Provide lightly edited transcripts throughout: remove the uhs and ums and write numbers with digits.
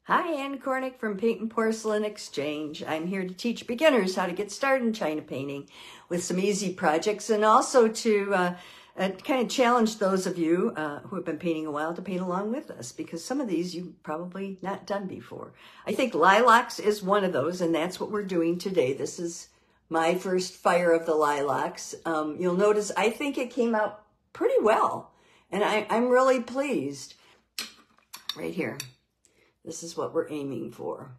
Hi, Ann Cornick from Paint and Porcelain Exchange. I'm here to teach beginners how to get started in China painting with some easy projects, and also to kind of challenge those of you who have been painting a while to paint along with us, because some of these you've probably not done before. I think lilacs is one of those, and that's what we're doing today. This is my first fire of the lilacs. You'll notice I think it came out pretty well, and I'm really pleased. Right here. This is what we're aiming for.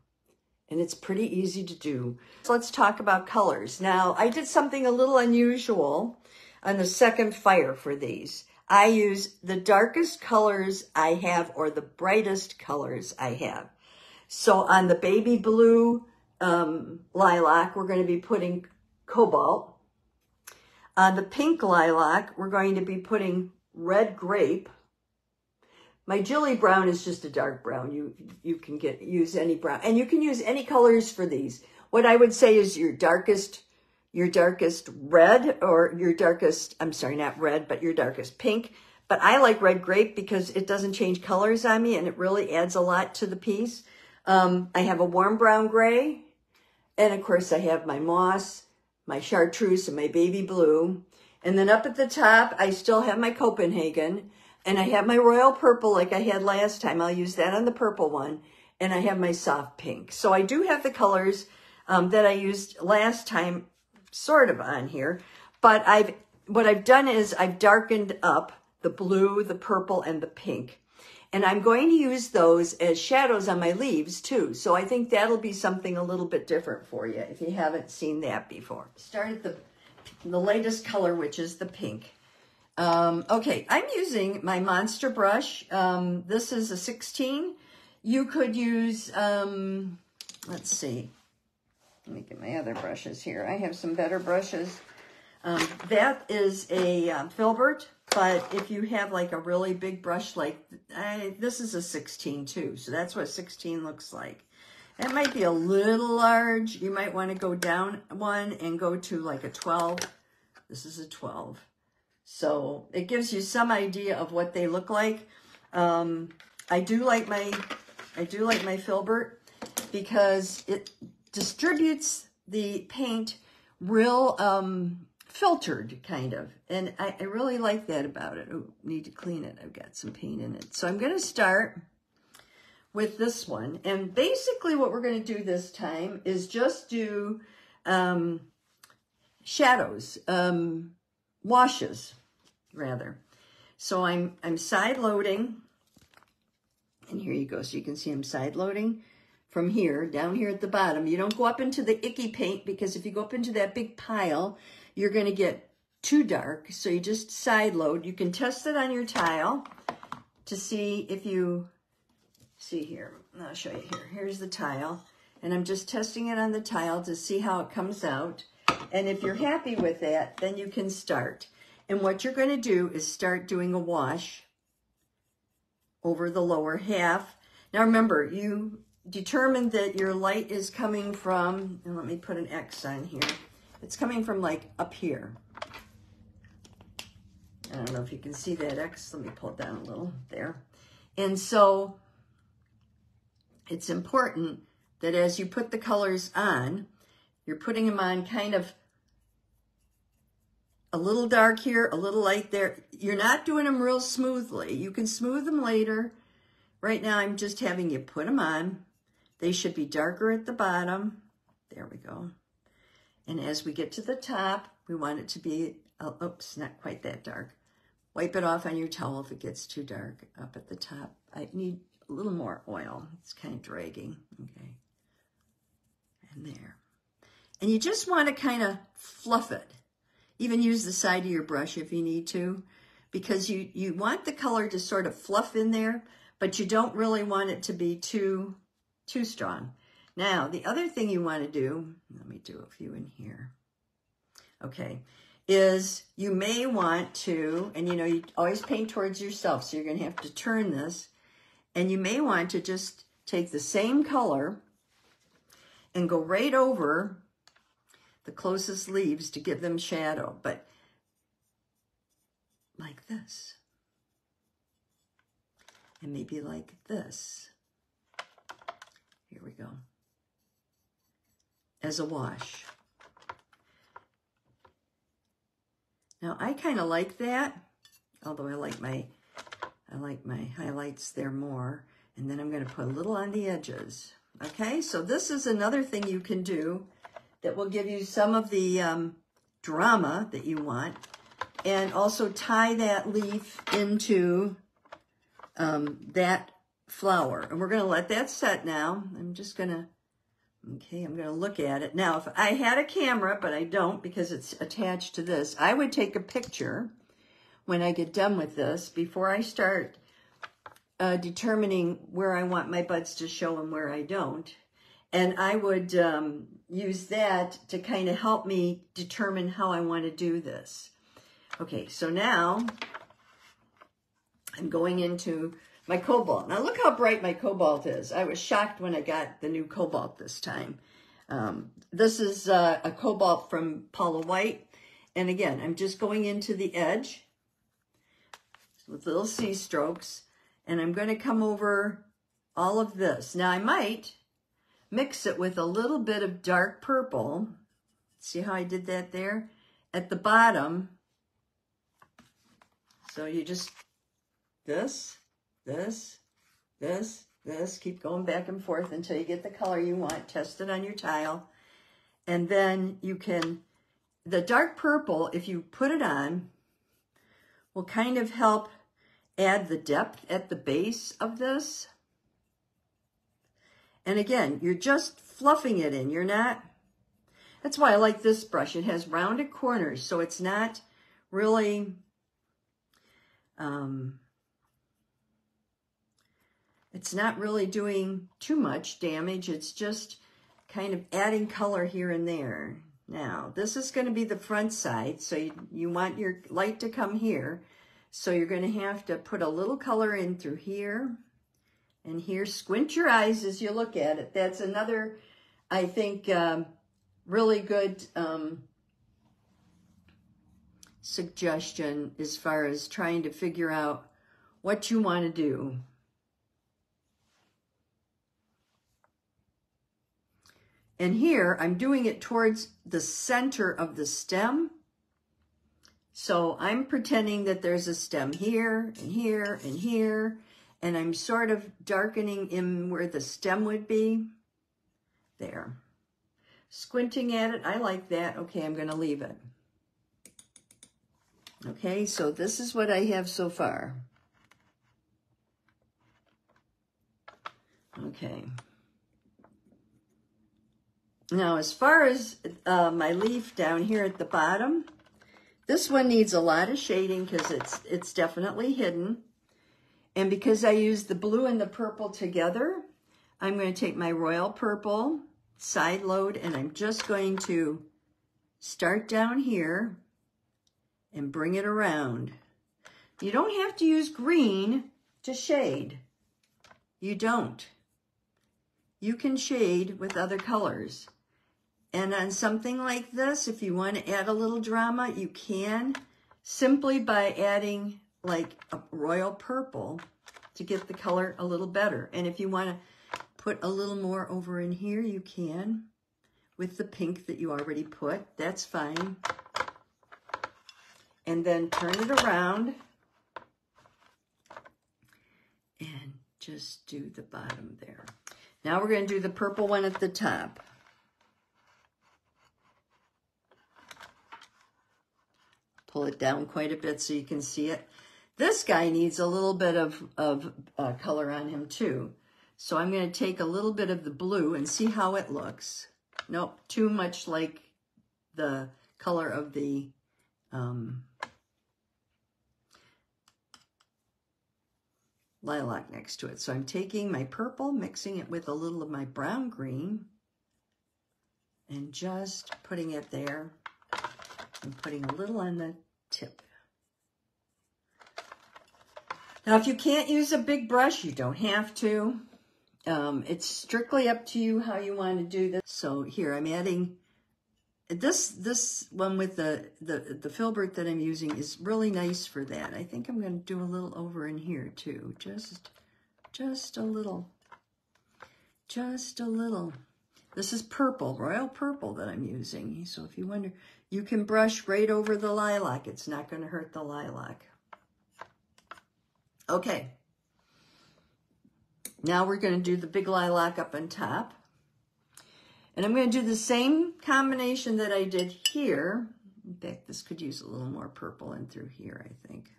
And it's pretty easy to do. So let's talk about colors. Now, I did something a little unusual on the second fire for these. I use the darkest colors I have, or the brightest colors I have. So on the baby blue lilac, we're going to be putting cobalt. On the pink lilac, we're going to be putting red grape. My Jilly brown is just a dark brown. You can use any brown, and you can use any colors for these. What I would say is your darkest red, or your darkest, I'm sorry, not red, but your darkest pink. But I like red grape because it doesn't change colors on me, and it really adds a lot to the piece. I have a warm brown gray, and of course I have my moss, my chartreuse, and my baby blue. And then up at the top, I still have my Copenhagen. And I have my royal purple like I had last time. I'll use that on the purple one. And I have my soft pink. So I do have the colors that I used last time sort of on here. But what I've done is I've darkened up the blue, the purple, and the pink. And I'm going to use those as shadows on my leaves too. So I think that'll be something a little bit different for you if you haven't seen that before. Start at the latest color, which is the pink. Okay, I'm using my monster brush. This is a 16. You could use, let's see. Let me get my other brushes here. I have some better brushes. That is a filbert, but if you have like a really big brush, like this is a 16 too. So that's what 16 looks like. It might be a little large. You might want to go down one and go to like a 12. This is a 12. So it gives you some idea of what they look like. I do like my filbert because it distributes the paint real filtered kind of, and I really like that about it. Oh, need to clean it. I've got some paint in it. So I'm going to start with this one, and basically what we're going to do this time is just do shadows, washes rather. So I'm side loading, and here you go. So you can see I'm side loading from here down here at the bottom. You don't go up into the icky paint, because if you go up into that big pile, you're going to get too dark. So you just side load. You can test it on your tile to see if you see here. I'll show you here. Here's the tile, and I'm just testing it on the tile to see how it comes out. And if you're happy with that, then you can start. And what you're going to do is start doing a wash over the lower half. Now remember, you determined that your light is coming from, and let me put an X on here. It's coming from like up here. I don't know if you can see that X. Let me pull it down a little there. And so it's important that as you put the colors on, you're putting them on kind of a little dark here, a little light there. You're not doing them real smoothly. You can smooth them later. Right now, I'm just having you put them on. They should be darker at the bottom. There we go. And as we get to the top, we want it to be, oops, not quite that dark. Wipe it off on your towel if it gets too dark up at the top. I need a little more oil. It's kind of dragging. Okay. And there. And you just want to kind of fluff it. Even use the side of your brush if you need to, because you want the color to sort of fluff in there, but you don't really want it to be too strong. Now, the other thing you want to do, let me do a few in here, okay, is you may want to, and you always paint towards yourself, so you're going to have to turn this, and you may want to just take the same color and go right over the closest leaves to give them shadow, but like this, and maybe like this, Here we go. As a wash. Now I kind of like that, although I like my highlights there more. And then I'm going to put a little on the edges. Okay, so this is another thing you can do that will give you some of the drama that you want, and also tie that leaf into that flower. And we're going to let that set now. I'm just going to, okay, I'm going to look at it. Now, if I had a camera, but I don't because it's attached to this, I would take a picture when I get done with this before I start determining where I want my buds to show and where I don't. And I would use that to kind of help me determine how I want to do this. Okay, so now I'm going into my cobalt. Now look how bright my cobalt is. I was shocked when I got the new cobalt this time. This is a cobalt from Paula White. And again, I'm just going into the edge with little C strokes. And I'm going to come over all of this. Now I might mix it with a little bit of dark purple. See how I did that there? At the bottom. So you just, this, keep going back and forth until you get the color you want. Test it on your tile. And then you can, the dark purple, if you put it on, will kind of help add the depth at the base of this. And again, you're just fluffing it in. You're not, that's why I like this brush. It has rounded corners, so it's not really, doing too much damage. It's just kind of adding color here and there. Now, this is going to be the front side, so you want your light to come here. So you're going to have to put a little color in through here and here. Squint your eyes as you look at it. That's another, I think, really good suggestion as far as trying to figure out what you want to do. And here, I'm doing it towards the center of the stem. So I'm pretending that there's a stem here, and here, and here, and I'm sort of darkening in where the stem would be. There. Squinting at it, I like that. Okay, I'm going to leave it. Okay, so this is what I have so far. Okay. Now, as far as my leaf down here at the bottom, this one needs a lot of shading because it's definitely hidden. And because I use the blue and the purple together, I'm going to take my royal purple side load and I'm just going to start down here and bring it around. You don't have to use green to shade. You don't. You can shade with other colors. And on something like this, if you want to add a little drama, you can, simply by adding like a royal purple to get the color a little better. And if you want to put a little more over in here, you can with the pink that you already put. That's fine. And then turn it around and just do the bottom there. Now we're going to do the purple one at the top. Pull it down quite a bit so you can see it. This guy needs a little bit of color on him too. So I'm going to take a little bit of the blue and see how it looks. Nope, too much like the color of the lilac next to it. So I'm taking my purple, mixing it with a little of my brown green, and just putting it there. I'm putting a little on the tip. Now, if you can't use a big brush, you don't have to. It's strictly up to you how you want to do this. So here, I'm adding this one with the filbert that I'm using is really nice for that. I think I'm going to do a little over in here too, just a little. just a little. This is purple, royal purple that I'm using. So if you wonder, you can brush right over the lilac. It's not going to hurt the lilac. Okay. Now we're going to do the big lilac up on top. And I'm going to do the same combination that I did here. In fact, this could use a little more purple in through here, I think.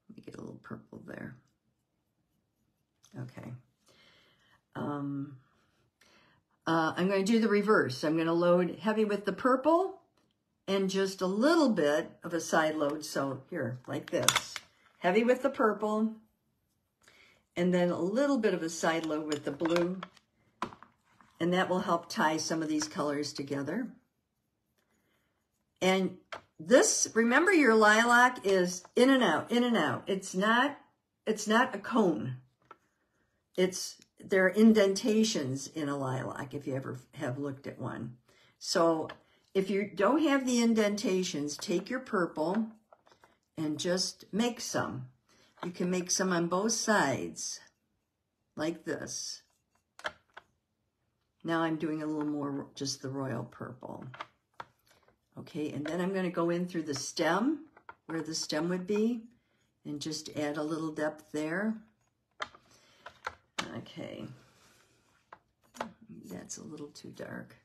Let me get a little purple there. Okay. I'm going to do the reverse. I'm going to load heavy with the purple and just a little bit of a side load. So here, like this. Heavy with the purple, and then a little bit of a side load with the blue, and that will help tie some of these colors together. And this, remember, your lilac is in and out, in and out. It's not a cone. There are indentations in a lilac, if you ever have looked at one. So if you don't have the indentations, take your purple and just make some. You can make some on both sides, like this. Now I'm doing a little more, just the royal purple. Okay, and then I'm going to go in through the stem, where the stem would be, and just add a little depth there. Okay. That's a little too dark.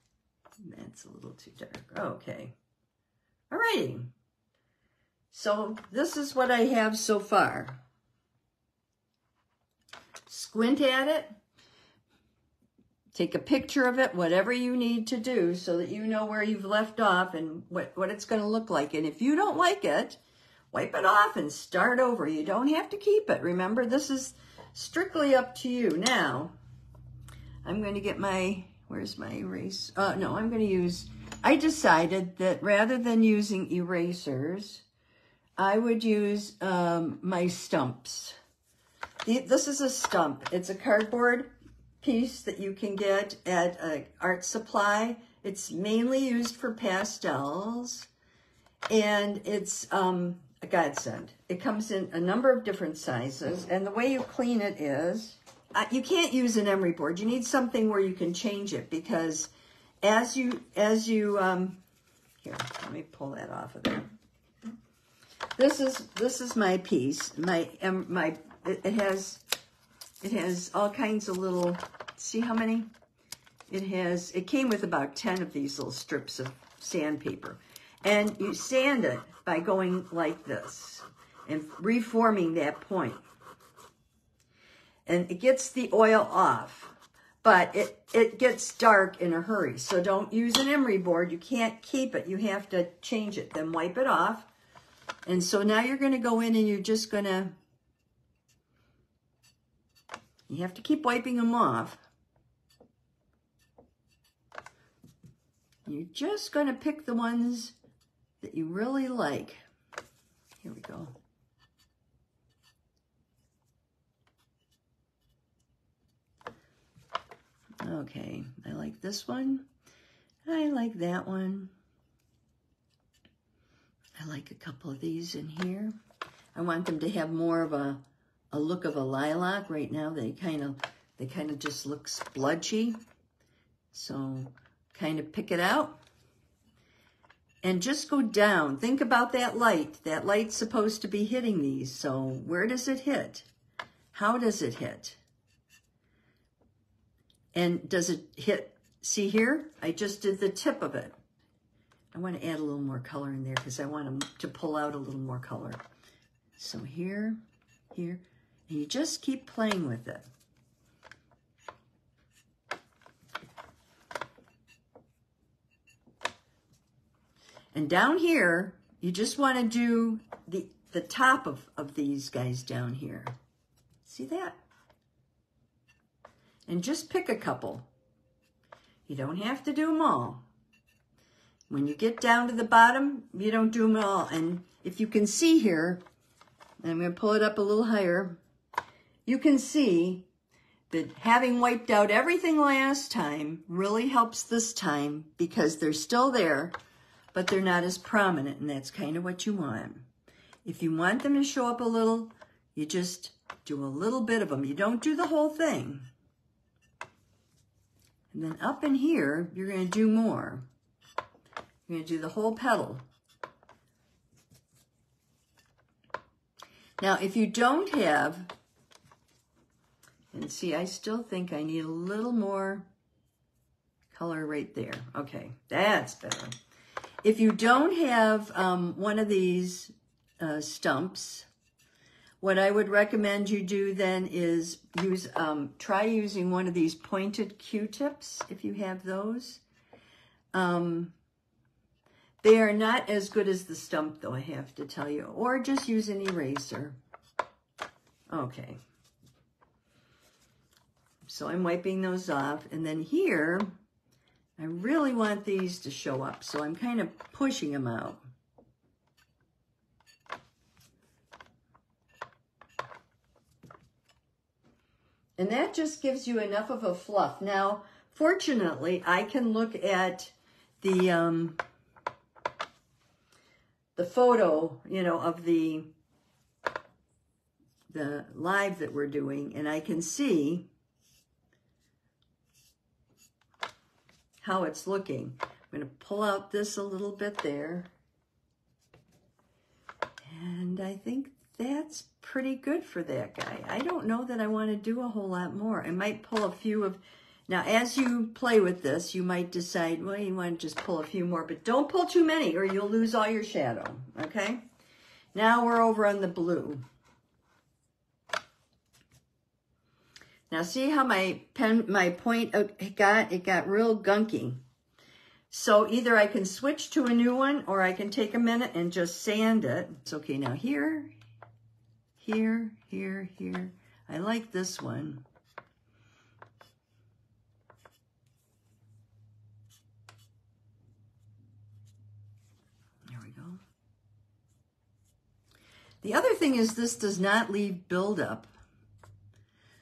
That's a little too dark. Okay. All righty. So this is what I have so far. Squint at it. Take a picture of it, whatever you need to do so that you know where you've left off and what it's going to look like. And if you don't like it, wipe it off and start over. You don't have to keep it. Remember, this is strictly up to you. Now, I'm going to get my, where's my erase? No, I'm going to use, I decided that rather than using erasers, I would use my stumps. This is a stump. It's a cardboard piece that you can get at an art supply. It's mainly used for pastels, and it's a godsend. It comes in a number of different sizes, and the way you clean it is, you can't use an emery board. You need something where you can change it, because as you here, let me pull that off of there. This is my piece. It has all kinds of little, see how many? It came with about 10 of these little strips of sandpaper. And you sand it by going like this and reforming that point. And it gets the oil off, but it gets dark in a hurry. So don't use an emery board. You can't keep it. You have to change it, then wipe it off. And so now you're going to go in and you're just going to, you have to keep wiping them off. You're just going to pick the ones that you really like. Here we go. Okay, I like this one. I like that one. I like a couple of these in here. I want them to have more of a look of a lilac. Right now they kind of just look spludgy. So kind of pick it out and just go down. Think about that light. That light's supposed to be hitting these. So where does it hit? How does it hit? And does it hit, see here? I just did the tip of it. I want to add a little more color in there because I want them to pull out a little more color. So here, here, and you just keep playing with it. And down here, you just want to do the top of these guys down here. See that? And just pick a couple. You don't have to do them all. When you get down to the bottom, you don't do them all. And if you can see here, and I'm going to pull it up a little higher, you can see that having wiped out everything last time really helps this time because they're still there, but they're not as prominent, and that's kind of what you want. If you want them to show up a little, you just do a little bit of them. You don't do the whole thing. And then up in here, you're going to do more. You're going to do the whole petal. Now, if you don't have, and see, I still think I need a little more color right there. Okay, that's better. If you don't have one of these stumps, what I would recommend you do then is try using one of these pointed Q-tips, if you have those. They are not as good as the stump, though, I have to tell you. Or just use an eraser. Okay. So I'm wiping those off. And then here, I really want these to show up. So I'm kind of pushing them out. And that just gives you enough of a fluff. Now, fortunately, I can look at the photo, you know, of the live that we're doing, and I can see how it's looking. I'm going to pull out this a little bit there. And I think that's pretty good for that guy. I don't know that I want to do a whole lot more. I might pull a few of... Now, as you play with this, you might decide, well, you want to just pull a few more, but don't pull too many or you'll lose all your shadow, okay? Now we're over on the blue. Now, see how my point got real gunky. So either I can switch to a new one or I can take a minute and just sand it. It's okay. Now here, here, here, here. I like this one. The other thing is this does not leave buildup.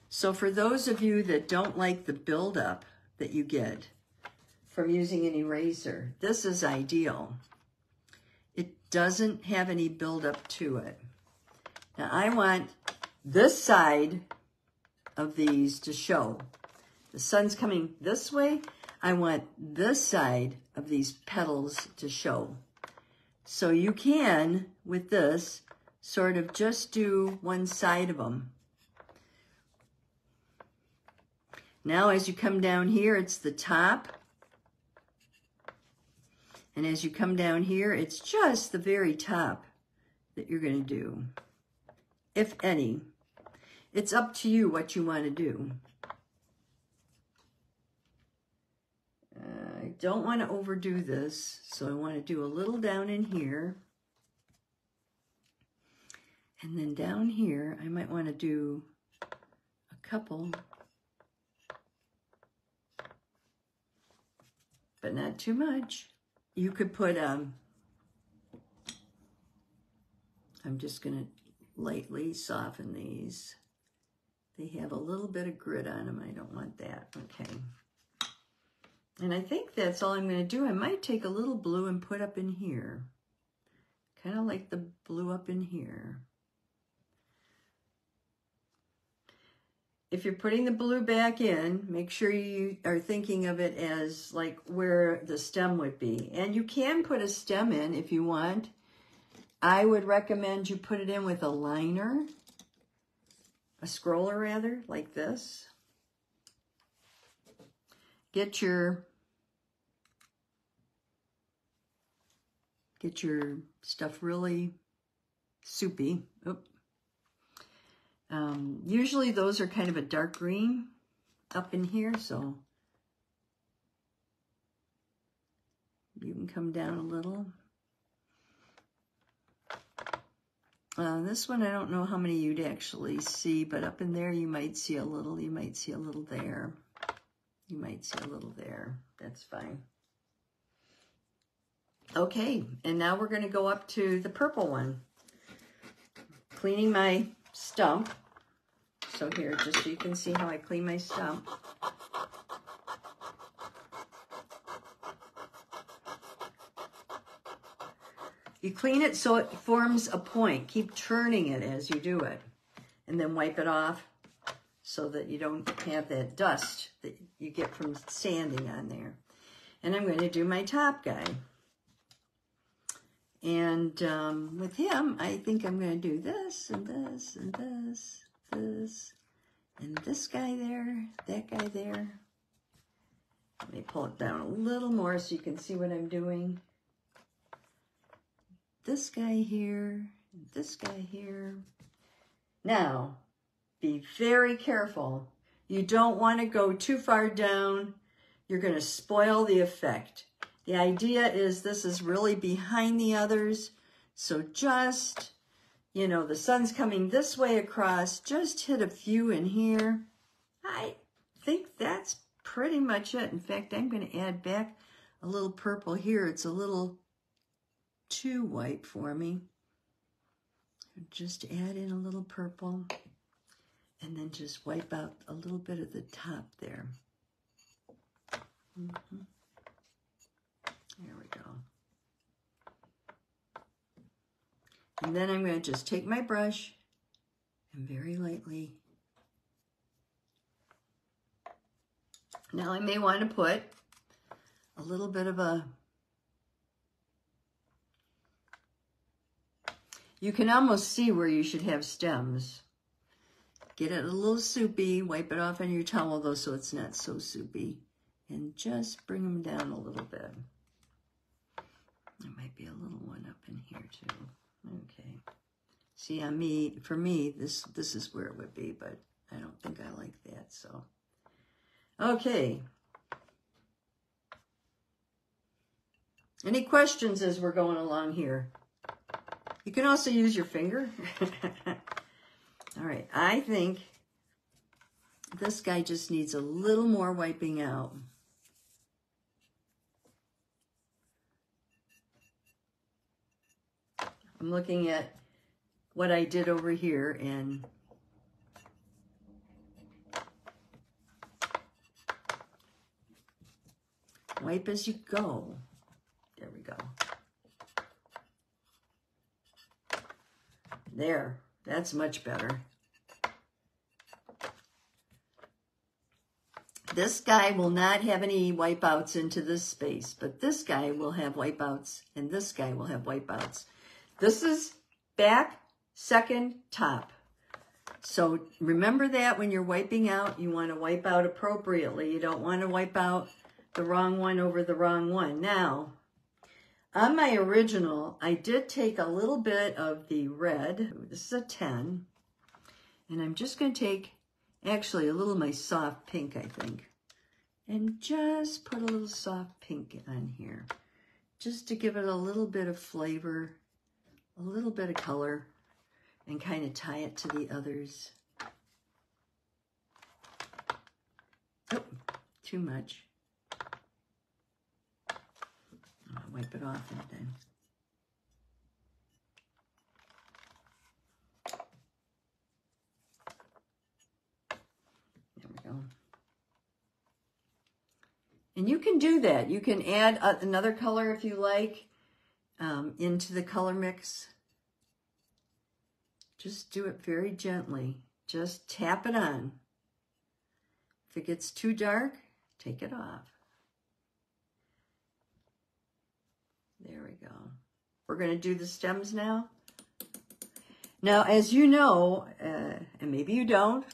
So for those of you that don't like the buildup that you get from using an eraser, this is ideal. It doesn't have any buildup to it. Now I want this side of these to show. The sun's coming this way. I want this side of these petals to show. So you can, with this, sort of just do one side of them. Now as you come down here, it's the top. And as you come down here, it's just the very top that you're going to do, if any. It's up to you what you want to do. I don't want to overdo this, so I want to do a little down in here. And then down here, I might want to do a couple, but not too much. You could put, I'm just going to lightly soften these. They have a little bit of grit on them. I don't want that. Okay. And I think that's all I'm going to do. I might take a little blue and put up in here. Kind of like the blue up in here. If you're putting the blue back in, make sure you are thinking of it as like where the stem would be. And you can put a stem in if you want. I would recommend you put it in with a liner, a scroller rather, like this. Get your stuff really soupy. Oop. Usually those are kind of a dark green up in here, so you can come down a little. This one, I don't know how many you'd actually see, but up in there you might see a little, you might see a little there. You might see a little there. That's fine. Okay, and now we're going to go up to the purple one. Cleaning my stump. So here, just so you can see how I clean my stump. You clean it so it forms a point. Keep turning it as you do it. and then wipe it off so that you don't have that dust that you get from sanding on there. And I'm going to do my top guy. And with him, I think I'm going to do this and this and this, this, and this guy there, that guy there. Let me pull it down a little more so you can see what I'm doing. This guy here, this guy here. Now, be very careful. You don't want to go too far down. You're going to spoil the effect. The idea is this is really behind the others. So just, you know, the sun's coming this way across. Just hit a few in here. I think that's pretty much it. In fact, I'm going to add back a little purple here. It's a little too white for me. Just add in a little purple and then just wipe out a little bit of the top there. There we go. And then I'm going to just take my brush and very lightly. Now I may want to put a little bit of a, you can almost see where you should have stems. Get it a little soupy, wipe it off on your towel though so it's not so soupy. And just bring them down a little bit. There might be a little one up in here too. Okay. See, on me, for me, this is where it would be, but I don't think I like that, so. Okay. Any questions as we're going along here? You can also use your finger. All right, I think this guy just needs a little more wiping out. I'm looking at what I did over here and wipe as you go. There we go. There, that's much better. This guy will not have any wipeouts into this space, but this guy will have wipeouts and this guy will have wipeouts. This is back, second, top. So remember that when you're wiping out, you want to wipe out appropriately. You don't want to wipe out the wrong one over the wrong one. Now, on my original, I did take a little bit of the red. This is a 10. And I'm just going to take, actually, a little of my soft pink, I think. And just put a little soft pink on here. Just to give it a little bit of flavor, a little bit of color, and kind of tie it to the others. Oh, too much. I'll wipe it off and then. There we go. And you can do that. You can add another color if you like into the color mix. Just do it very gently. Just tap it on. If it gets too dark, take it off. There we go. We're going to do the stems now. Now, as you know, and maybe you don't,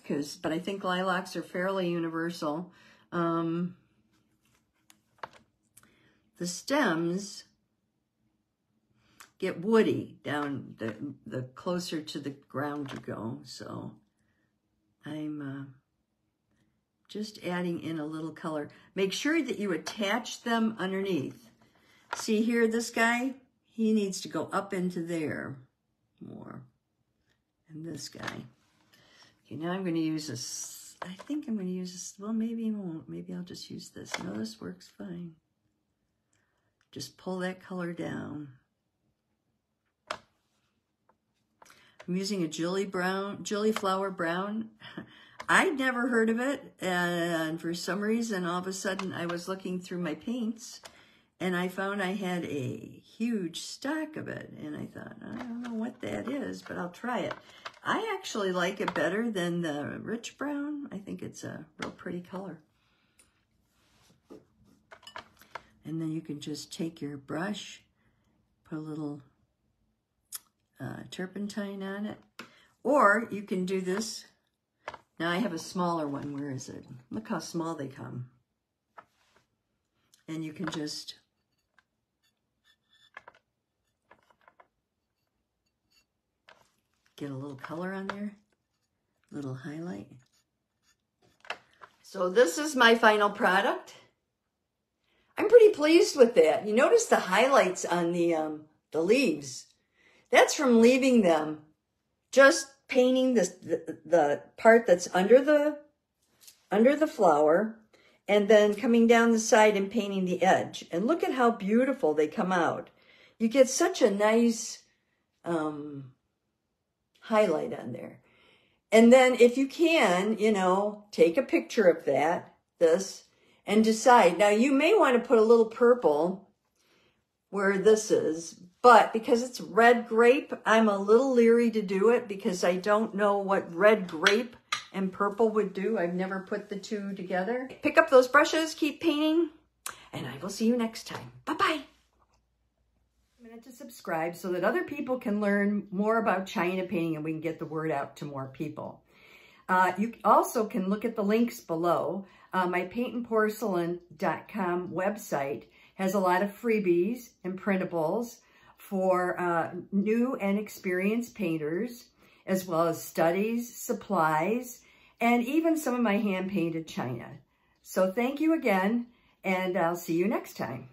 but I think lilacs are fairly universal. The stems get woody down the closer to the ground you go. So I'm just adding in a little color. Make sure that you attach them underneath. See here, this guy, he needs to go up into there more. And this guy. Okay, now I'm going to use this. I think I'm going to use this. Well, maybe I won't. Maybe I'll just use this. No, this works fine. Just pull that color down. I'm using a Gillyflower Brown. I'd never heard of it, and for some reason, all of a sudden, I was looking through my paints, and I found I had a huge stock of it, and I thought, I don't know what that is, but I'll try it. I actually like it better than the rich brown. I think it's a real pretty color. And then you can just take your brush, put a little turpentine on it. Or you can do this. Now I have a smaller one. Where is it? Look how small they come. And you can just get a little color on there, a little highlight. So this is my final product. I'm pretty pleased with that. You notice the highlights on the leaves. That's from leaving them, just painting the part that's under the flower, and then coming down the side and painting the edge. And look at how beautiful they come out. You get such a nice highlight on there. And then if you can, you know, take a picture of this, and decide. Now you may want to put a little purple where this is, but because it's red grape, I'm a little leery to do it because I don't know what red grape and purple would do. I've never put the two together. Pick up those brushes, keep painting, and I will see you next time. Bye-bye. To subscribe so that other people can learn more about China painting and we can get the word out to more people. You also can look at the links below. My Paintnporcelain.com website has a lot of freebies and printables for new and experienced painters, as well as studies, supplies, and even some of my hand-painted china. So thank you again, and I'll see you next time.